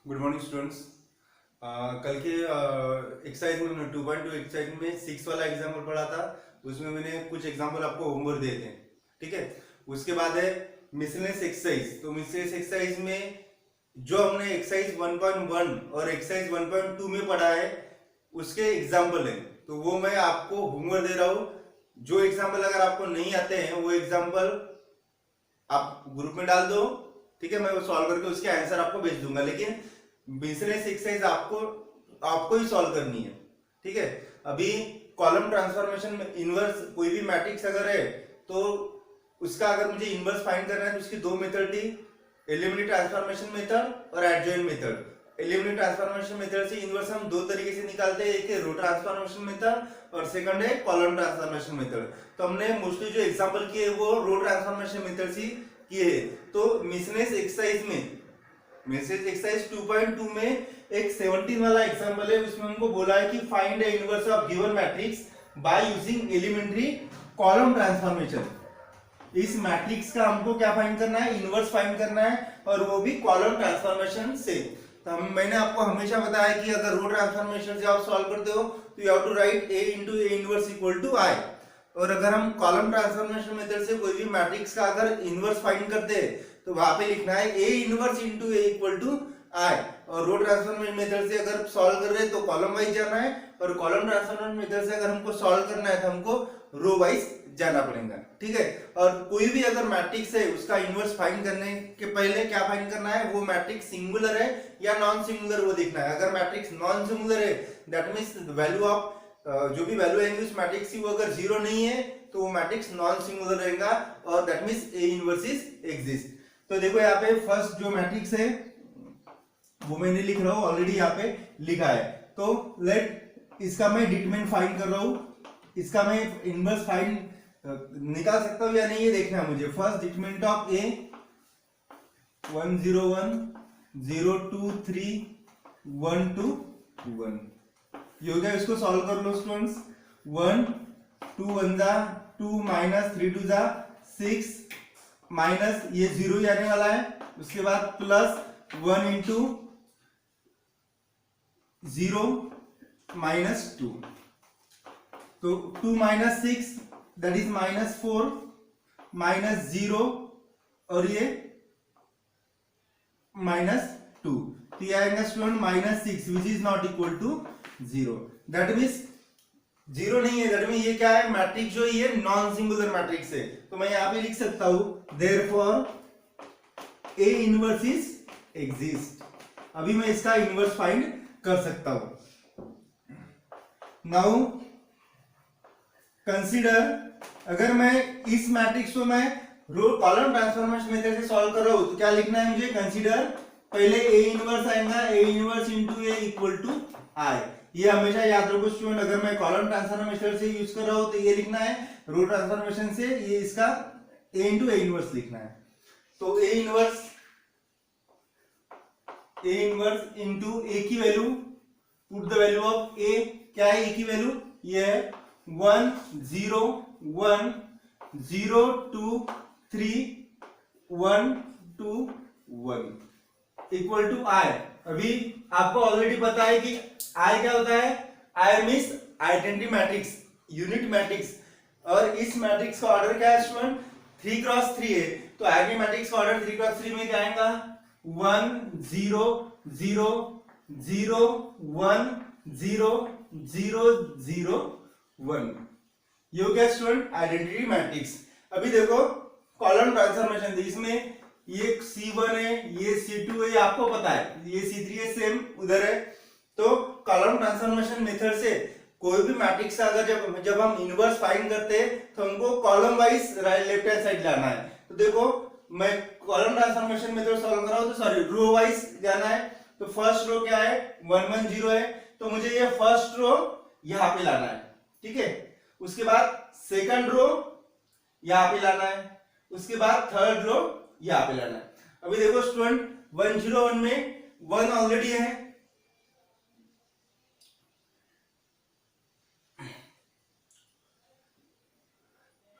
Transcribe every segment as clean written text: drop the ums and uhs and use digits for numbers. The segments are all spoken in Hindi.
Good morning students. कल के एक्सरसाइज में 2.2 एक्सरसाइज में 6 वाला एग्जाम्पल पढ़ा था। उसमें मैंने कुछ एग्जाम्पल आपको होमवर्क दिए थे, ठीक है। उसके बाद है मिसलेनियस एक्सरसाइज। तो मिसलेनियस एक्सरसाइज में जो हमने एक्सरसाइज 1.1 और एक्सरसाइज 1.2 में पढ़ा है उसके एग्जाम्पल है, तो वो मैं आपको होमवर्क दे रहा हूँ। जो एग्जाम्पल अगर आपको नहीं आते हैं वो एग्जाम्पल आप ग्रुप में डाल दो, ठीक है। मैं वो सॉल्व करके उसके आंसर आपको भेज दूंगा, लेकिन बिजनेस एक्सरसाइज आपको आपको ही सॉल्व करनी है, ठीक है। अभी कॉलम ट्रांसफॉर्मेशन में इनवर्स कोई भी मैट्रिक्स अगर है तो उसका अगर मुझे इनवर्स फाइंड करना है तो उसकी दो मेथड थी, एलिमिनेट ट्रांसफॉर्मेशन मेथड और adjoint method. Eliminate transformation method से इनवर्स हम दो तरीके से निकालते हैं, एक है रो ट्रांसफॉर्मेशन मेथड और सेकंड है कॉलम ट्रांसफॉर्मेशन मेथड। तो हमने मोस्टली जो एग्जांपल किए वो रो ट्रांसफॉर्मेशन मेथड से किए हैं। तो मिसलेनियस एक्सरसाइज में मैसेज एक्सरसाइज 2.2 में एक 17 वाला एग्जांपल है, उसमें हमको बोला है कि find the inverse of given matrix by using elementary column transformation. इस मैट्रिक्स का हमको क्या फाइंड करना है, इनवर्स फाइंड करना है, और वो भी कॉलम ट्रांसफॉर्मेशन से। तो मैंने आपको हमेशा बताया कि अगर रो ट्रांसफॉर्मेशन से आप सॉल्व करते हो तो you have to write a into a inverse equal to i। और अगर हम कॉलम ट्रांसफॉर्मेशन मेथड से कोई भी मैट्रिक्स का अगर इनवर्स फाइंड करते हैं तो वहां पे लिखना है a inverse into a equal to i। और रो ट्रांसफॉर्मेशन मेथड से अगर सॉल्व कर रहे हैं तो कॉलम वाइज जाना है, और कॉलम ट्रांसफॉर्मेशन मेथड से अगर हमको सॉल्व करना है तो हमको रो वाइज जाना पड़ेगा, ठीक है। और कोई भी अगर मैट्रिक्स है उसका इनवर्स फाइंड करने के पहले क्या फाइंड करना है, वो मैट्रिक्स सिंगुलर है या नॉन सिंगुलर वो देखना है। अगर मैट्रिक्स नॉन सिंगुलर है दैट मींस वैल्यू ऑफ जो भी वैल्यू आएंगी उस मैट्रिक्स की वो अगर जीरो नहीं है तो वो मैट्रिक्स नॉन सिंगुलर रहेगा, और that means A inverse is exist. तो देखो यहाँ पे फर्स्ट जो मैट्रिक्स है वो मैंने लिख रहा हूं, ऑलरेडी यहाँ पे लिखा है। तो लेट इसका मैं डिटरमिनेंट फाइंड कर रहा हूं, इसका मैं इनवर्स फाइंड निकाल सकता हूं या नहीं ये देखना है मुझे। फर्स्ट डिटरमिनेंट ऑफ ए 1 0 1 0 2 3 1 2 1 ये हो गया। इसको सॉल्व कर लो स्टूडेंट्स। 1 2 1 जा 2 माइनस 3 2 जा 6 माइनस ये जीरो ही आने वाला है, उसके बाद प्लस 1 इंटू 0 माइनस 2, तो 2 minus 6 that is minus 4 minus 0 और ये माइनस 2, तो ये आएगा student minus 6 which is not equal to 0। That means zero नहीं है, दैट मीन ये क्या है, मैट्रिक्स जो ये नॉन सिंगुलर मैट्रिक्स है। तो मैं यहां पे लिख सकता हूं therefore A inverse is exist. अभी मैं इसका इनवर्स फाइंड कर सकता हूं। नाउ कंसीडर, अगर मैं इस मैट्रिक्स को मैं रो कॉलम ट्रांसफॉर्मेशन मेथड से सॉल्व कर रहा हूं तो क्या लिखना है मुझे, कंसीडर पहले ए इनवर्स आएगा, A inverse into A equal to I. ये हमेशा याद रखो स्टूडेंट, अगर मैं कॉलम ट्रांसफॉर्मेशन से यूज कर रहा हूं तो ये लिखना है, रो ट्रांसफॉर्मेशन से ये इसका ए इंटू ए इनवर्स लिखना है। तो ए इनवर्स इनटू ए की value, put the value of A, क्या है ए की वैल्यू, ये है 1 0 1 0 2 3 1 2 1 इक्वल टू आई। अभी आपको ऑलरेडी पता है कि आई क्या होता है, I means identity matrix, unit matrix. और इस मैट्रिक्स का ऑर्डर क्या है स्टूडेंट, 3 क्रॉस 3 है। तो आइडेंटिटी मैट्रिक्स का ऑर्डर 3 क्रॉस 3 में क्या आएगा, 1 0 0 0 1 0 0 0 1। ये हो गया स्टूडेंट आइडेंटिटी मैट्रिक्स। अभी देखो कॉलम ट्रांसफॉर्मेशन, इसमें ये C1 है, ये C2 है, आपको पता है, ये C3 है, सेम उधर है। तो कॉलम ट्रांसफॉर्मेशन मेथड से कोई भी मैट्रिक्स का अगर जब हम इनवर्स फाइंड करते हैं तो हमको column wise left hand side लाना है। तो देखो मैं कॉलम ट्रांसफॉर्मेशन मेथड सॉल्व कर रहा हूं तो सॉरी रो वाइज जाना है। तो फर्स्ट रो क्या है 1 1 0 है, तो मुझे ये फर्स्ट रो यहां पे लाना है, ठीक है। उसके बाद सेकंड रो यहां पे लाना है, उसके बाद थर्ड रो यहां पे लाना है। अभी देखो स्टूडेंट 1 0 1 में 1 ऑलरेडी है,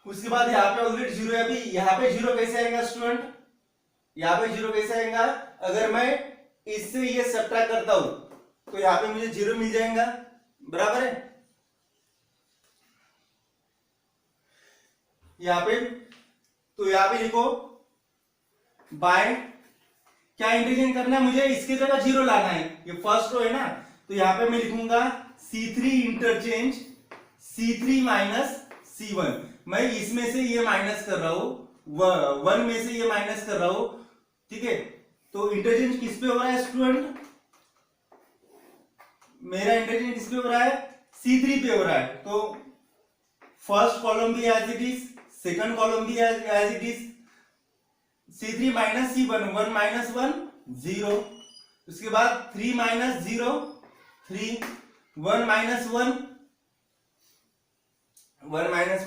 उसके बाद यहाँ पे ऑलरेडी 0 है। अभी यहाँ पे 0 कैसे आएगा स्टूडेंट, यहाँ पे 0 कैसे आएगा, अगर मैं इससे ये सब्ट्रैक्ट करता हूं तो यहाँ पे मुझे 0 मिल जाएगा, बराबर है। यहाँ पे तो यहाँ पे लिखो बाय, क्या इंटरचेंज करना है मुझे, इसके जगह 0 लाना है, ये फर्स्ट रो है ना, तो यहाँ पे मैं लिखूंगा C3 interchange C3 minus C1। मैं इसमें से ये माइनस कर रहा हूं, 1 में से ये माइनस कर रहा हूं, ठीक है। तो इंटरचेंज किस पे हो रहा है स्टूडेंट, मेरा इंटरचेंज किस पे हो रहा है, C3 पे हो रहा है। तो फर्स्ट कॉलम भी as it is, second column भी as it is, C3 minus C1, 1 minus 1 0, उसके बाद 3 माइनस 0 3, 1 माइनस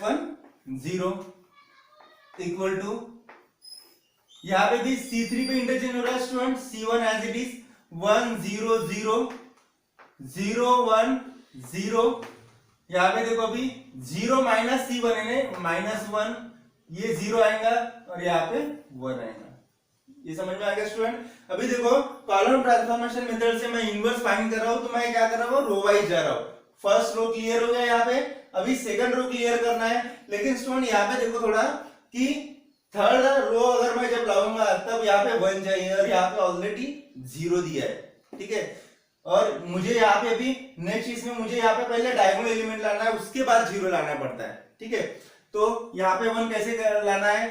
1 0 इक्वल टू, यहां पे भी C3 पे इंटरचेंज हो रहा है student, C1 as it is 1 0 0 0 1 0, यहाँ पे देखो अभी 0 माइनस C1 यानी -1, ये 0 आएगा और यहाँ पे 1 आएगा, ये समझ में आ गया स्टूडेंट। अभी देखो कॉलम ट्रांसफॉर्मेशन मेथड से मैं इनवर्स फाइंड कर रहा हूं, तो मैं क्या कर रहा हूं, रो वाइज जा रहा हूं। फर्स्ट रो क्लियर हो गया, यहाँ पे अभी सेकंड रो क्लियर करना है। लेकिन स्टूडेंट यहाँ पे देखो थोड़ा कि थर्ड रो अगर मैं जब लाऊंगा तब यहाँ पे 1 चाहिए और यहाँ पे ऑलरेडी 0 दिया है, ठीक है। और मुझे यहाँ पे अभी नेक्स्ट इसमें मुझे यहाँ पे पहले डायगोनल एलिमेंट लाना है, उसके बाद 0 लाना पड़ता है, ठीक है। तो यहाँ पे 1 कैसे लाना है,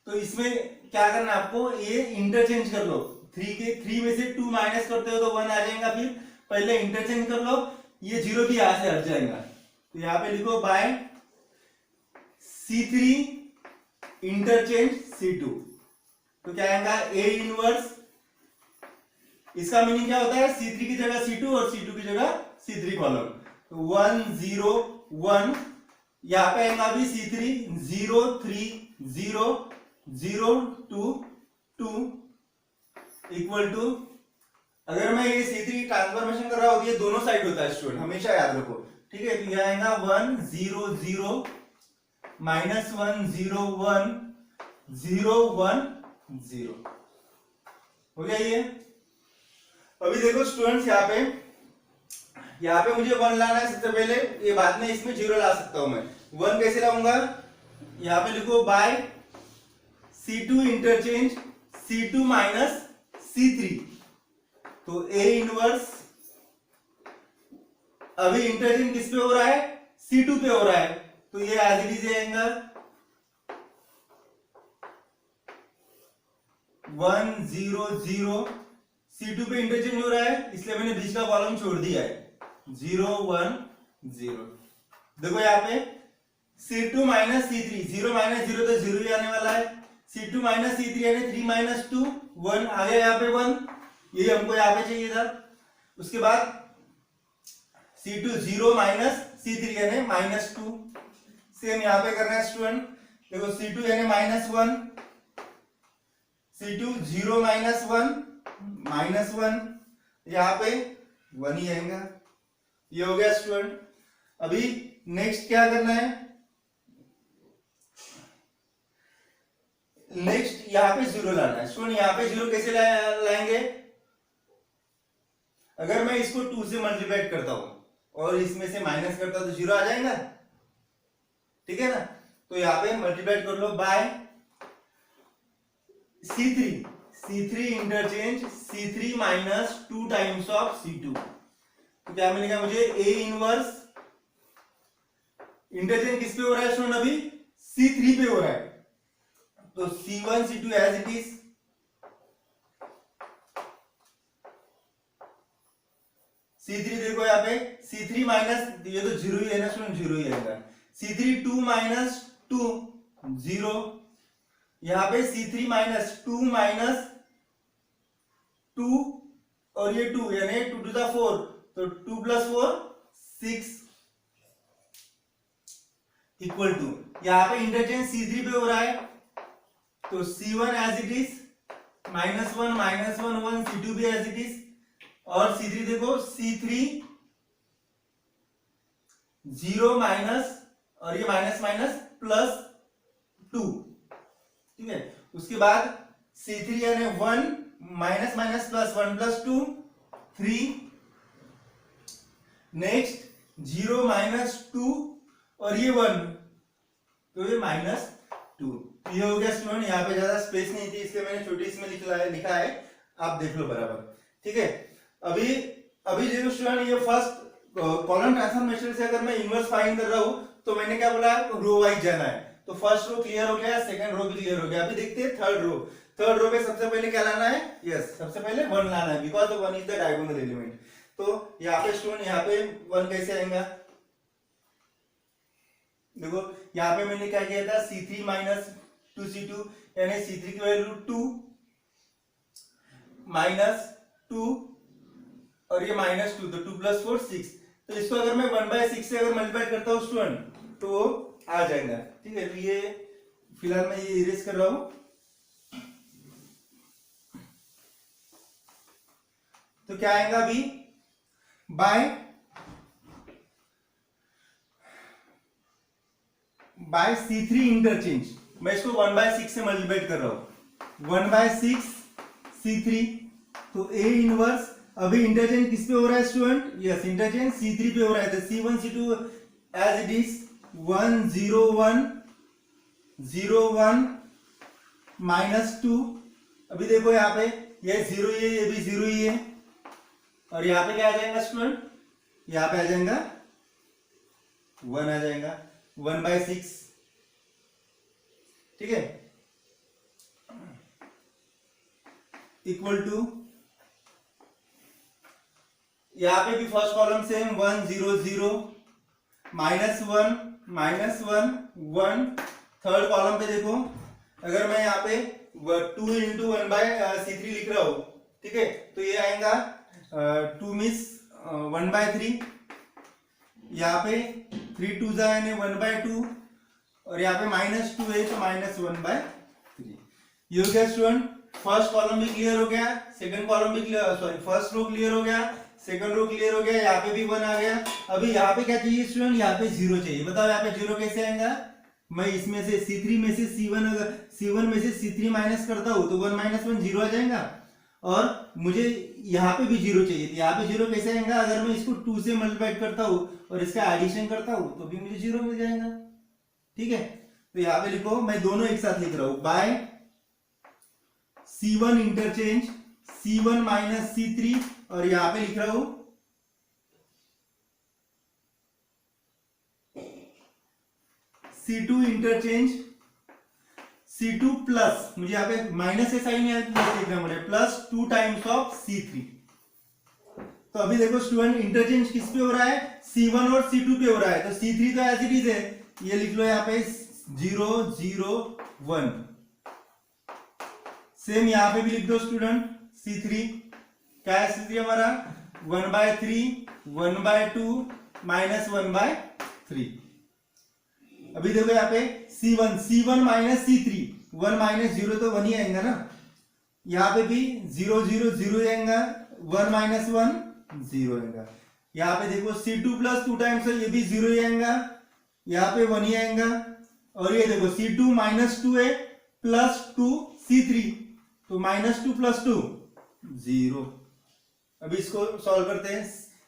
तो इसमें क्या करना है आपको, ये इंटरचेंज कर लो, 3 में से 2 माइनस करते हो तो 1 आ जाएगा, फिर पहले इंटरचेंज कर लो, ये 0 भी यहां से हट जाएगा। तो यहाँ पे लिखो बाय C3 इंटरचेंज C2, तो क्या आएगा A इनवर्स, इसका मीनिंग क्या होता है, C3 की जगह C2 और C2 की जगह C3 कॉलम, तो 1 0 1, यहाँ पे आएगा भी C3 0 3 0 0 2 2 इक्वल टू, अगर मैं ये C3 ट्रांसफॉर्मेशन कर रहा हूं ये दोनों साइड होता है स्टूडेंट, हमेशा याद रखो, ठीक है। तो यह आएगा 1 0 0 -1 0 1 0 1 0, हो गया ये। अभी देखो स्टूडेंट्स यहाँ पे मुझे 1 लाना है सबसे पहले, ये बाद में इसमें 0 ला सकता हूं मैं। 1 कैसे लाऊंगा, यहाँ पे लिखो bye C2 interchange C2 minus C3, तो A इनवर्स, अभी इंटरचेंज किस पे हो रहा है, C2 पे हो रहा है, तो ये एज इट इज आएगा 1 0 0, C2 पे इंटरचेंज हो रहा है इसलिए मैंने बीच का कॉलम छोड़ दिया है, 0 1 0। देखो यहाँ पे C2 माइनस C3, 0 माइनस 0 तो 0 ही आने वाला है, C2 माइनस C3 यानी 3 माइनस 2 1 आ गया यहाँ पे 1, यही हमको यहाँ पे चाहिए था। उसके बाद C2 0 माइनस C3 यानी -2, सेम यहाँ पे करना है स्टूडेंट। देखो C2 यानी -1, C2 0 माइनस 1 यहाँ पे 1 ही आएगा, ये हो गया स्टूडेंट। अभी नेक्स्ट क्या करना है, नेक्स्ट यहाँ पे 0 लाना है स्टूडेंट। यहाँ पे 0 कैसे लाएंगे, अगर मैं इसको 2 से मल्टीप्लाई करता हूं और इसमें से माइनस करता हूं तो 0 आ जाएगा, ठीक है ना। तो यहाँ पे मल्टीप्लाई कर लो by C3 interchange C3 minus 2 times of C2, तो क्या मिलेगा मुझे A इनवर्स, इंटरचेंज किस पे हो रहा है स्टूडेंट, अभी C3 पे हो रहा है, तो C1 C2 as it is, C3 देखो यहाँ पे C3 माइनस, ये तो 0 ही है ना स्टूडेंट, 0 ही आएगा, C3 2 माइनस 2 0, यहाँ पे C3 माइनस 2 माइनस 2 और ये 2 यानी 2 टू द 4, तो 2 प्लस 4 6 इक्वल टू, यहाँ पे इंटरचेंज C3 पे हो रहा है तो C1 as it is -1 -1 1, C2 भी एज इट इज, और C3 देखो C3 0 माइनस और ये माइनस माइनस प्लस 2, ठीक है। उसके बाद C3 यानी 1 minus minus plus 1 plus 2 3, next 0 minus 2 और ये 1, तो ये -2। ये हो गया स्टूडेंट। यहाँ पे ज्यादा स्पेस नहीं थी इसलिए मैंने छोटी इसमें लिखा है, आप देख लो बराबर, ठीक है। अभी अभी जो स्टूडेंट ये फर्स्ट कॉलम ट्रांसफॉर्मेशन से अगर मैं इनवर्स फाइंड कर रहा हूं तो मैंने क्या बोला, रो वाइज जाना है। तो फर्स्ट रो क्लियर हो गया, सेकंड रो भी क्लियर हो गया। अभी देखते हैं थर्ड रो। थर्ड रो पे सबसे पहले क्या लाना है, यस सबसे पहले 1 लाना है, because 1 is the diagonal element. तो यहाँ पे स्टूडेंट यहाँ पे 1 कैसे आएगा, देखो यहाँ पे मैंने क्या किया था, C3 माइनस 2C2 यानी C3 की वैल्यू 2 माइनस 2 और ये -2, तो 2 + 4 6। तो इसको अगर मैं 1/6 से अगर मल्टीप्लाई करता हूँ स्टूडेंट तो वो आ जाएगा, ठीक है। तो ये फिलहाल मैं ये इरेज कर रहा हूं। तो क्या आएगा अभी, बाय C3 इंटरचेंज, मैं इसको 1/6 से मल्टीप्लाई कर रहा हूं, 1/6 C3। तो A इनवर्स, अभी इंटरचेंज किस पे हो रहा है स्टूडेंट, यस इंटरचेंज C3 पे हो रहा है। तो C1 C2 as it is 1 0 1 0 1 -2। अभी देखो यहाँ पे ये 0 ही है, ये भी 0 ही है, और यहाँ पे क्या आ जाएगा स्टूडेंट, यहाँ पे आ जाएगा 1 आ जाएगा, 1/6, ठीक है, इक्वल टू, यहाँ पे भी फर्स्ट कॉलम से 1 0 0 -1 -1 1। थर्ड कॉलम पे देखो, अगर मैं यहाँ पे 2 × 1/C3 लिख रहा हूं, ठीक है, तो ये आएगा 2 मिस 1/3, यहाँ पे 3 2 यानी 1/2, और यहाँ पे -2 है तो -1/3। ये हो गया स्टूडेंट, फर्स्ट कॉलम भी क्लियर हो गया, सेकंड कॉलम भी clear, sorry first row clear हो गया, सेकंड रो क्लियर हो गया, यहाँ पे भी 1 आ गया। अभी यहाँ पे क्या चाहिए स्टूडेंट, यहाँ पे 0 चाहिए। बताओ यहाँ पे 0 कैसे आएगा, मैं इसमें से C3 में से C1, अगर C1 में से C3 माइनस करता हूँ तो 1 - 1 0 आ जाएगा, और मुझे यहाँ पे भी 0 चाहिए। तो यहाँ पे 0 कैसे आएगा, अगर मैं इसको 2 से मल्टीप्लाई करता हूँ और इसका एडिशन करता हूँ तो भी मुझे 0 मिल जाएगा, ठीक है। तो यहाँ पे लिखो, मैं दोनों एक साथ लिख रहा हूँ, bye C1 interchange C1 minus C3, और यहां पे लिख रहा हूं C2 इंटरचेंज C2 प्लस, मुझे यहाँ पे माइनस से साइन लिखना पड़ेगा, प्लस 2 टाइम्स ऑफ C3। तो अभी देखो स्टूडेंट, इंटरचेंज किस पे हो रहा है, C1 और C2 पे हो रहा है। तो C3 तो एज इट इज है, ये लिख लो यहाँ पे 0 0 1। सेम यहाँ पे भी लिख दो स्टूडेंट, C3 क्या है, C3 हमारा 1/3 1/2 -1/3। अभी देखो यहाँ पे C1 माइनस C3, 1 - 0 तो 1 ही आएगा ना, यहाँ पे भी 0 0 0 आएगा, 1 - 1 0 आएगा। यहाँ पे देखो C2 प्लस 2 टाइम्स, ये भी 0 ही आएगा, यहाँ पे 1 ही आएगा। और ये देखो C2 -2 है प्लस 2 C3, तो -2 + 2 0। अभी इसको सॉल्व करते हैं,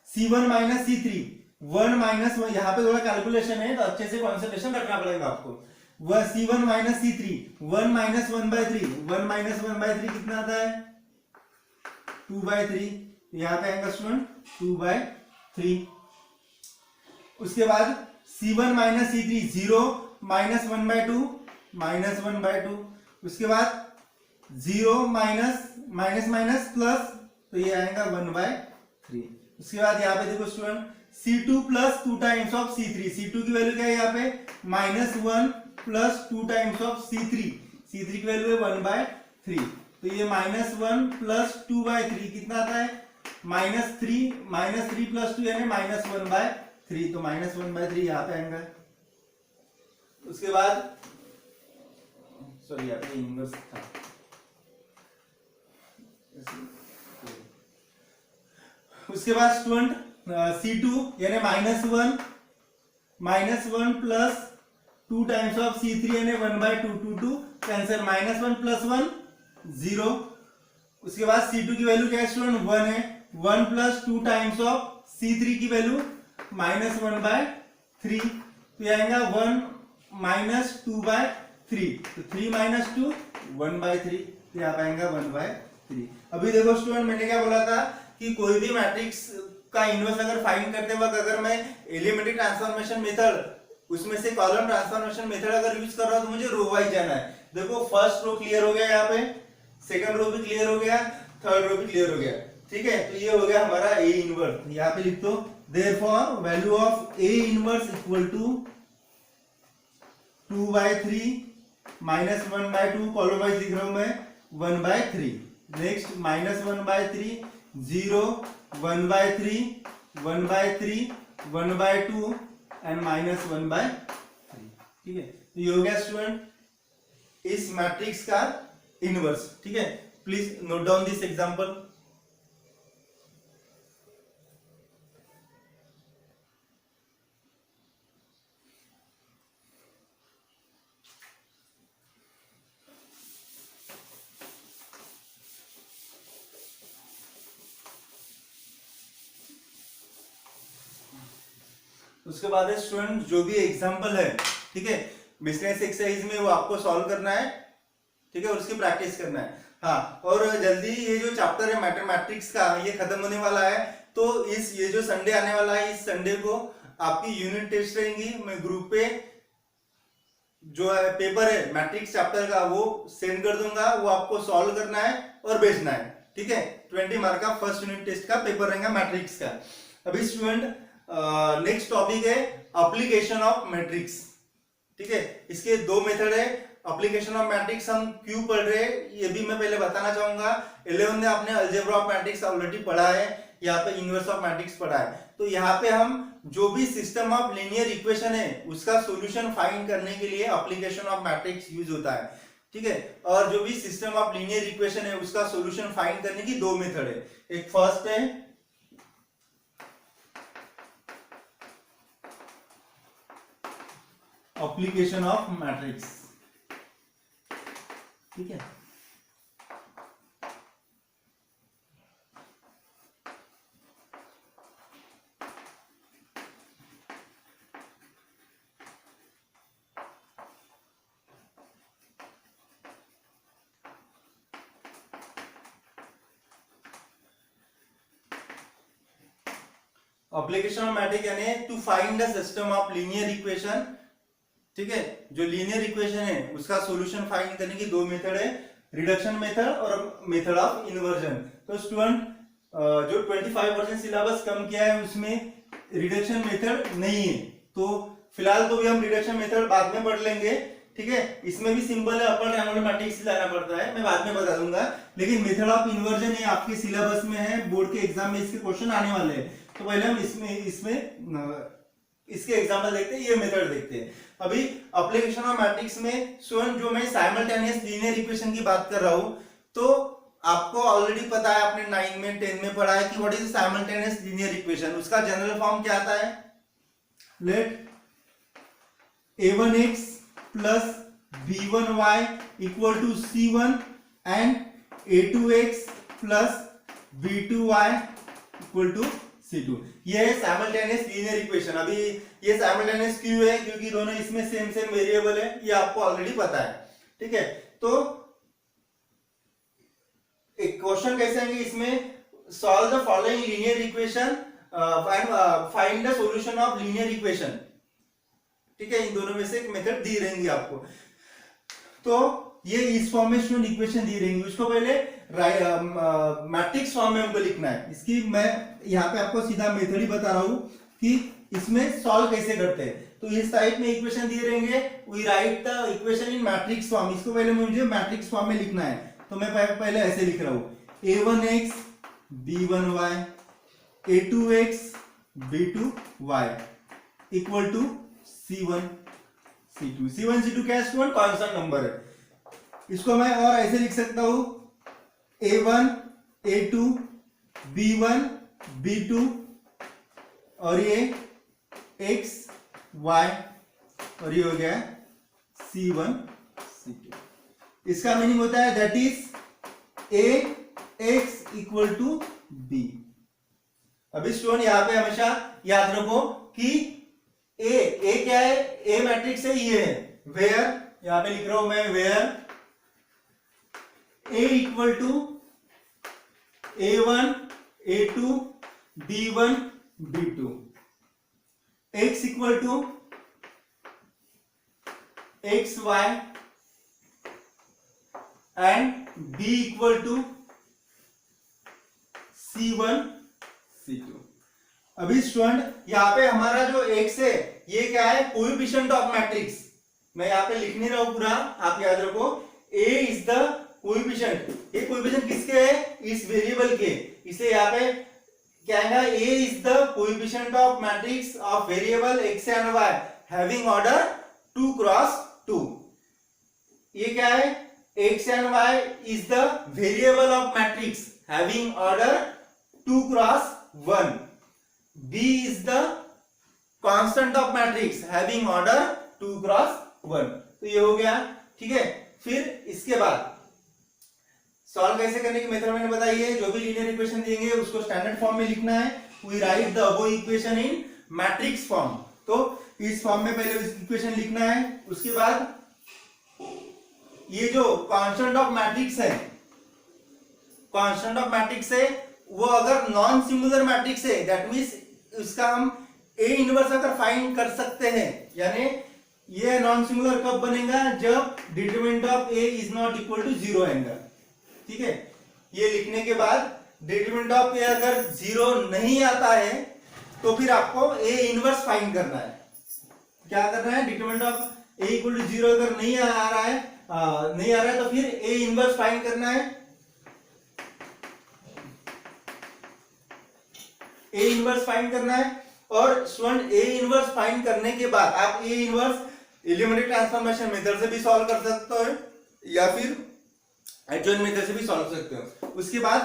C1 माइनस C3 1 - यहाँ पे थोड़ा कैलकुलेशन है तो अच्छे से कॉन्सेंट्रेशन रखना पड़ेगा आपको। वह C1 माइनस C3 1 - 1/3, 1 - 1/3 कितना आता है, 2/3। यहाँ पे आएगा स्टूडेंट 2/3। उसके बाद C1 माइनस C3 0 -1/2 -1/2। उसके बाद 0 माइनस प्लस, तो ये आएगा 1/3। उसके बाद यहाँ पे देखो student C2 plus 2 times of C3, C2 की वैल्यू क्या है यहाँ पे -1 plus 2 times of C3, C3 की वैल्यू है 1/3। तो ये -1 प्लस 2/3 कितना आता है, -3 प्लस 2 यानी -1/3, तो -1/3 यहाँ पे आएगा। उसके बाद सॉरी यहाँ पे इनवर्स था, उसके बाद स्टूडेंट C2 यानी -1 प्लस 2 टाइम्स ऑफ C3 यानी 1/2, 2 कैंसिल, -1 + 1 0, उसके बाद C2 की वैल्यू क्या है स्टूडेंट 1 है, 1 प्लस 2 टाइम्स ऑफ C3 की वैल्यू -1/3, तो ये आएगा 1 - 2/3, तो 3 - 2 1/3, तो यहाँ आएगा 1/3। अभी देखो स्टूडेंट मैंने क्या बोला था कि कोई भी मैट्रिक्स का इनवर्स अगर फाइंड करते वक्त अगर मैं एलिमेंट्री ट्रांसफॉर्मेशन मेथड उसमें से कॉलम ट्रांसफॉर्मेशन मेथड अगर यूज कर रहा हूं तो मुझे रो वाइज जाना है। देखो फर्स्ट रो क्लियर हो गया, यहाँ पे सेकंड रो भी क्लियर हो गया, थर्ड रो भी क्लियर हो गया, ठीक है। तो ये हो गया हमारा ए इनवर्स, यहाँ पे लिख दो therefore value of A inverse equal to 2/3 -1/2, column wise लिख रहा हूं मैं 1/3, नेक्स्ट -1/3 0 1/3 1/3 1/2 एंड -1/3, ठीक है। तो ये हो गया स्टूडेंट इस मैट्रिक्स का इनवर्स, ठीक है। Please note down this example. उसके बाद है स्टूडेंट जो भी एग्जांपल है, ठीक है, बिजनेस एक्सरसाइज में वो आपको सॉल्व करना है, ठीक है, और उसकी प्रैक्टिस करना है। हाँ, और जल्दी ये जो चैप्टर है मैथमेटिक्स का ये खत्म होने वाला है, तो ये जो संडे आने वाला है, इस संडे को आपकी यूनिट टेस्ट रहेंगी। मैं ग्रुप पे जो है पेपर है मैट्रिक्स चैप्टर का वो सेंड कर दूंगा, वो आपको सॉल्व करना है और भेजना है, ठीक है। 20 मार्क का फर्स्ट यूनिट टेस्ट का पेपर रहेगा मैट्रिक्स का। अभी स्टूडेंट नेक्स्ट टॉपिक है एप्लीकेशन ऑफ मैट्रिक्स, ठीक है। इसके दो मेथड है। एप्लीकेशन ऑफ मैट्रिक्स हम क्यों पढ़ रहे हैं ये भी मैं पहले बताना चाहूंगा। 11 में आपने अलजेब्रा ऑफ मैट्रिक्स ऑलरेडी पढ़ा है, यहाँ पे इनवर्स ऑफ मैट्रिक्स पढ़ा है। तो यहाँ पे हम जो भी सिस्टम ऑफ लीनियर इक्वेशन है उसका सॉल्यूशन फाइंड करने के लिए एप्लीकेशन ऑफ मैट्रिक्स यूज होता है, ठीक है। और जो भी सिस्टम ऑफ लीनियर इक्वेशन है उसका सॉल्यूशन फाइंड करने की दो मेथड है। एक फर्स्ट है एप्लीकेशन ऑफ मैट्रिक्स, ठीक है। एप्लीकेशन ऑफ मैट्रिक्स यानी to find the system of linear equation, ठीक है। जो लीनियर इक्वेशन है उसका सॉल्यूशन फाइंड करने की दो मेथड है, रिडक्शन मेथड और मेथड ऑफ इन्वर्जन। तो स्टूडेंट जो 25% सिलेबस कम किया है उसमें रिडक्शन मेथड नहीं है, तो फिलहाल तो भी हम रिडक्शन मेथड बाद में पढ़ लेंगे, ठीक है। इसमें भी सिंपल है, अपर ट्रायंगुलर मैट्रिक्स लाना पड़ता है, मैं बाद में बता दूंगा। लेकिन मेथड ऑफ इन्वर्जन ये आपके सिलेबस में है, बोर्ड के एग्जाम में इसके क्वेश्चन आने वाले हैं। तो पहले हम इसमें इसके एग्जांपल देखते हैं, ये मेथड देखते हैं। अभी एप्लीकेशन ऑफ मैट्रिक्स में स्टूडेंट जो मैं साइमल्टेनियस लीनियर इक्वेशन की बात कर रहा हूं, तो आपको ऑलरेडी पता है, आपने 9 में 10 में पढ़ा है कि what is simultaneous linear equation. उसका जनरल फॉर्म क्या आता है, let a1x plus b1y equal to c1 and a2x plus b2y equal to C2। ये है साइमल्टेनियस लीनियर इक्वेशन। अभी ये साइमल्टेनियस क्यों है, क्योंकि दोनों इसमें सेम सेम वेरिएबल है, ये आपको ऑलरेडी पता है, ठीक है। तो एक क्वेश्चन कैसे आएंगे इसमें, solve the following linear equation find the solution of linear equation, ठीक है। इन दोनों में से एक मेथड दी रहेंगी आपको। तो ये इस फॉर्म में स्टूडेंट इक्वेशन दी रहेंगी, उसको पहले मैट्रिक्स फॉर्म में हमको लिखना है। इसकी मैं यहाँ पे आपको सीधा मेथड ही बता रहा हूं कि इसमें सॉल्व कैसे करते हैं। तो इस टाइप में इक्वेशन दिए रहेंगे, we write the equation in matrix form. इसको पहले मुझे मैट्रिक्स फॉर्म में लिखना है, तो मैं पहले ऐसे लिख रहा हूं a1x b1y a2x b2y equal to c1 c2। c1 c2 क्या है स्टूडेंट, कांस्टेंट नंबर है। इसको मैं और ऐसे लिख सकता हूं a1 a2 b1 b2 और ये x y और ये हो गया c1 c2। इसका मीनिंग होता है that is a x equal to B. अभी स्टूडेंट यहाँ पे हमेशा याद रखो कि ए क्या है, ए मैट्रिक्स है, ये है वेयर, यहां पे लिख रहा हूं मैं where A equal to A1 A2 B1 B2, x equal to XY and B equal to C1 C2। अभी स्टूडेंट यहाँ पे हमारा जो x है ये क्या है, कोएफिशिएंट ऑफ मैट्रिक्स। मैं यहाँ पे लिख नहीं रहा हूं पूरा, आप याद रखो a इज द कोएफिशिएंट। ये कोएफिशिएंट किसके है, इस वेरिएबल के। इसे यहाँ पे क्या है, a is the coefficient of matrix of variable x and y having order 2 cross 2। ये क्या है, x and y is the variable of matrix having order 2 cross 1। b is the constant of matrix having order 2 cross 1। तो ये हो गया, ठीक है। फिर इसके बाद सॉल्व कैसे करने की मेथड मैंने बताई है। जो भी लीनियर इक्वेशन देंगे उसको स्टैंडर्ड फॉर्म में लिखना है। We write the above equation in matrix form. तो इस फॉर्म में पहले इक्वेशन लिखना है। उसके बाद ये जो कांस्टेंट ऑफ मैट्रिक्स है, कांस्टेंट ऑफ मैट्रिक्स है वो अगर नॉन सिंगुलर मैट्रिक्स है दैट मींस उसका हम ए इनवर्स अगर फाइंड कर सकते हैं, यानी ये नॉन सिंगुलर कब बनेगा, जब determinant of A is not equal to 0 आएगा। ठीक है, ये लिखने के बाद डिटरमिनेंट ऑफ ए अगर 0 नहीं आता है तो फिर आपको ए इनवर्स फाइंड करना है। क्या करना है, determinant of A equal to 0 अगर नहीं आ रहा है तो फिर ए इनवर्स फाइंड करना है। ए इनवर्स फाइंड करना है और स्टूडेंट ए इनवर्स फाइंड करने के बाद आप A inverse elementary transformation method से भी सॉल्व कर सकते हो या फिर एडजॉइंट मेथड से भी सॉल्व कर सकते हो। उसके बाद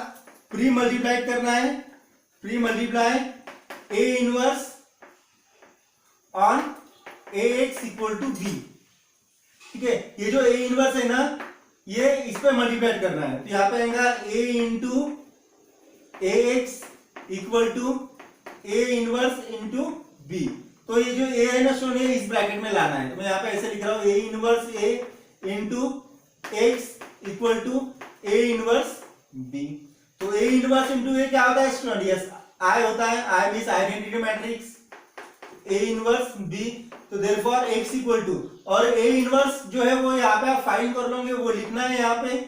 प्री मल्टीप्लाई करना है, pre multiply A inverse on A X equal to B. ठीक है, ये जो ए इनवर्स है ना ये इस पे मल्टीप्लाई करना है। तो यहां पे आएगा A into A X equal to A inverse into B. तो ये जो ए है ना स्टूडेंट ये इस ब्रैकेट में लाना है। तो मैं यहाँ पे ऐसे लिख रहा हूं A inverse A into X equal to A inverse B. तो ए इनवर्स इंटू ए क्या होता है स्टूडेंट, यस आई होता है, I means identity matrix A inverse B. तो देयरफॉर एक्स इक्वल टू और ए इनवर्स जो है वो यहाँ पे आप फाइंड कर लोगे, वो लिखना है यहाँ पे।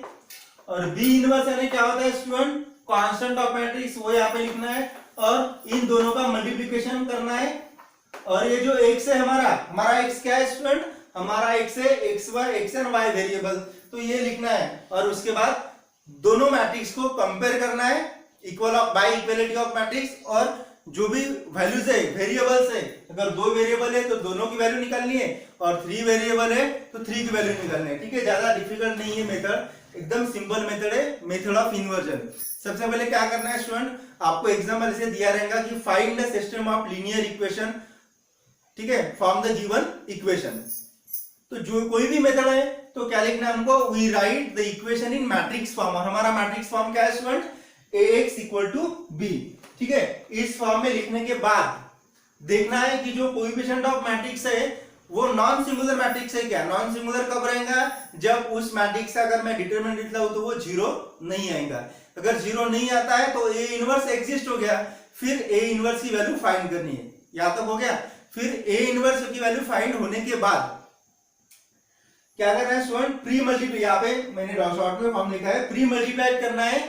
और बी इनवर्स यानी क्या होता है स्टूडेंट, कांस्टेंट ऑफ मैट्रिक्स, वो यहाँ पे लिखना है और इन दोनों का मल्टीप्लिकेशन करना है। और ये जो x है हमारा x क्या है स्टूडेंट, हमारा x है x एंड y वेरिएबल, तो ये लिखना है। और उसके बाद दोनों मैट्रिक्स को कंपेयर करना है equal of bye equality of matrix. और जो भी वैल्यूज है वेरिएबल्स है, अगर 2 वेरिएबल है तो दोनों की वैल्यू निकालनी है और 3 वेरिएबल है तो 3 की वैल्यू निकालनी है। ठीक है, ज्यादा डिफिकल्ट नहीं है मेथड, एकदम सिंपल मेथड है, मेथड ऑफ इन्वर्जन। सबसे पहले क्या करना है स्टूडेंट, आपको एग्जाम्पल इसे दिया रहेगा कि find the system of linear equation. ठीक है, फ्रॉम द गिवन इक्वेशन। तो जो कोई भी मेथड है तो क्या लिखना है हमको, we write the equation in matrix form. और हमारा मैट्रिक्स फॉर्म क्या है student, ax equal to b। ठीक है, इस फॉर्म में लिखने के बाद देखना है कि जो कोएफिशिएंट ऑफ मैट्रिक्स है वो नॉन सिंगुलर मैट्रिक्स है क्या। नॉन सिंगुलर कब रहेगा, जब उस मैट्रिक्स का अगर मैं डिटरमिनेंट लिखता हूं तो वो 0 नहीं आएगा। अगर 0 नहीं आता है तो ए इनवर्स एग्जिस्ट हो गया, फिर ए इनवर्स की वैल्यू फाइंड करनी है। यहां तक हो गया। फिर ए इनवर्स की वैल्यू फाइंड होने के बाद क्या करना है स्टूडेंट, प्री मल्टीप्लाई, यहाँ पे मैंने शॉर्ट में फॉर्म लिखा है, प्री मल्टीप्लाई करना है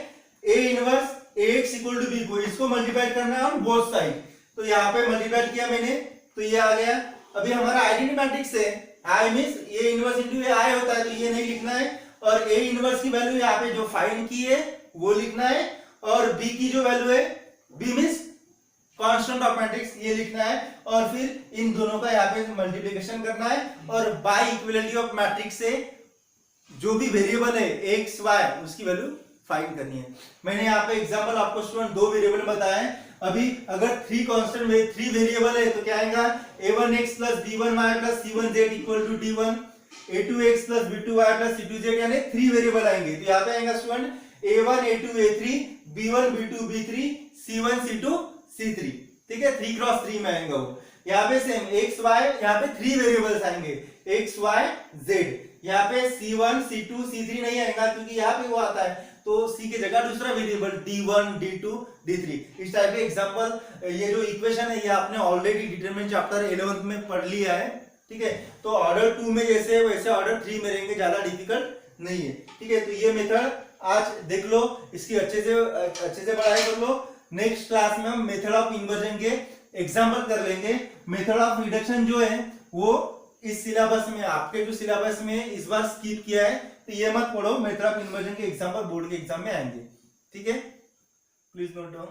A inverse ax equal to B को, इसको मल्टीप्लाई करना है ऑन बोथ साइड। तो यहाँ पे मल्टीप्लाई किया मैंने तो ये आ गया। अभी हमारा आइडेंटिटी मैट्रिक्स है, I means A inverse into A I होता है, तो ये नहीं लिखना है। और ए इनवर्स की वैल्यू यहाँ पे जो फाइंड की है वो लिखना है। और बी की जो वैल्यू है, B means constant of matrix, ये लिखना है। और फिर इन दोनों का यहाँ पे मल्टीप्लिकेशन करना है और बाय इक्वलिटी ऑफ मैट्रिक्स से जो भी वेरिएबल है एक्स वाई उसकी वैल्यू फाइंड करनी है। मैंने यहाँ पे एग्जांपल आपको स्टूडेंट 2 वेरिएबल बताया है। अभी अगर 3 कांस्टेंट में 3 वेरिएबल है तो क्या आएगा, a1x plus b1y plus c1z equal to d1, a2x plus b2y plus c2z, यानी 3 वेरिएबल आएंगे। तो यहाँ पे आएगा student A1 A2 A3 B1 B2 B3 C1 C2 C3, ठीक है, 3 क्रॉस 3 में आएंगे वो। यहाँ पे सेम एक्स वाई, यहाँ पे 3 वेरिएबल्स आएंगे एक्स वाई जेड। यहाँ पे C1 C2 C3 नहीं आएगा क्योंकि यहाँ पे वो आता है, तो C की जगह दूसरा वेरिएबल D1 D2 D3। इस टाइप के एग्जांपल, ये जो इक्वेशन है ये आपने ऑलरेडी डिटरमिनेंट चैप्टर 11th में पढ़ लिया है, ठीक है। तो ऑर्डर 2 में जैसे वैसे ऑर्डर 3 में रहेंगे, ज्यादा डिफिकल्ट नहीं है, ठीक है। तो ये मेथड आज देख लो, इसकी अच्छे से पढ़ाई कर लो। नेक्स्ट क्लास में हम मेथड ऑफ इन्वर्जन के एग्जांपल कर लेंगे। मेथड ऑफ रिडक्शन जो है वो इस सिलेबस में, आपके जो सिलेबस में इस बार स्किप किया है तो ये मत पढ़ो, मेथड ऑफ इन्वर्जन के एग्जांपल बोर्ड के एग्जाम में आएंगे, ठीक है। Please note down.